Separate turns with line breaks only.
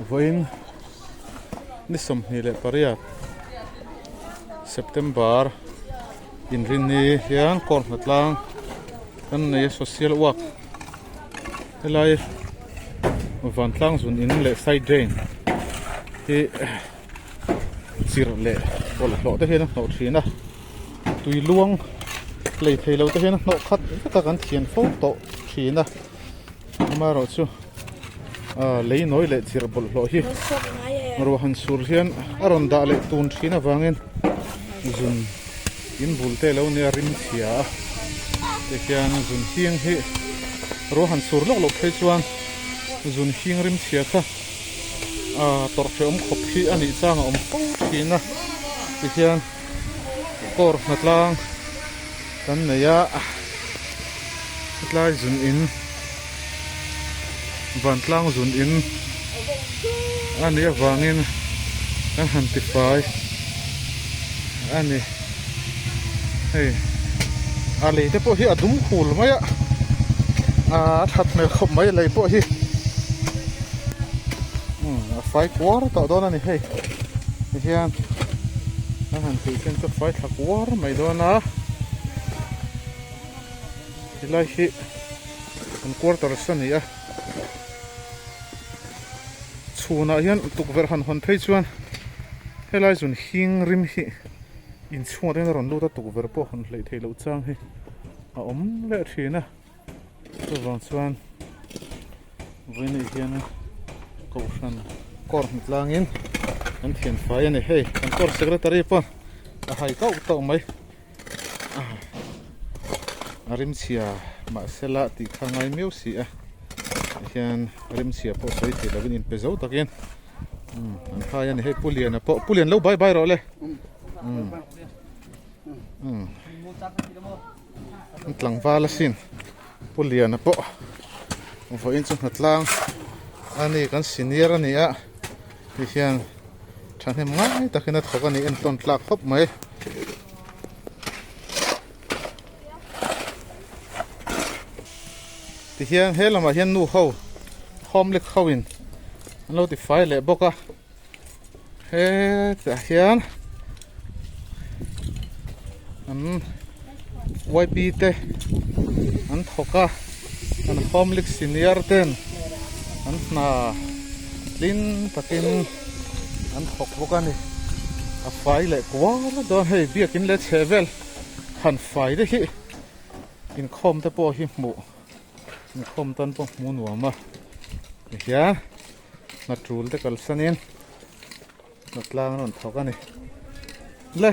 Voin nisom hile paria September in rinni hian kor Hnatlang kan nei social work helai van tlang zun in le side drain hi sir le bol lo te hian no thina tui luang lei theilo te hian no khat ka kan thian fo to thina ma ro chu lei noi le sir bol lo hi ro han sur hian aron da le tun thina wangin zun in bulte lo ne rim thia te hian zun hiang hi ro han sur lo lo phei chuan zun hing rim thia kha tor theom khop hi ani changa om po thina ti hian kor Hnatlang kan neia tlai zun in van tlang zun in ani awangin kan hantifai ani hei ali te po hi adum khul maya that me khop mai lei po hi fai kwar to don ani hei hian kan hanti ken to fai thakwar mai dona hilai hi kan quarter sania chuna hian tukver han hon thei chuan helai zun hing rim hi in chhuat in ron lu ta tukver po hon hlei thei lo chang hi a om le thina to wang chuan voini hian ko san kor Hnatlang in an thian fai ani hei an kor secretary po a hai kau to mai rim chia ma sela ti khangai meu si a hian rim chia po sei thei lovin in pezo takin an khai ani hei pulian lo bai bai ro le tlang wala sin pulian po vo in chu Hnatlang ani kan senior ani a hian thanghem ngai takina thokani en ton tlak khop mai ti hian helama hian nu ho khom le khawin an lo ti fai le boka he ta hian an YP te an thoka an khom lik senior ten an na lin takin an thok boka ni a fai le kwa don hei biakin le chevel han fai de hi in khom te po hi mu khom tan po mu nuama hian na trul te kal sanin Hnatlang ron thok ani le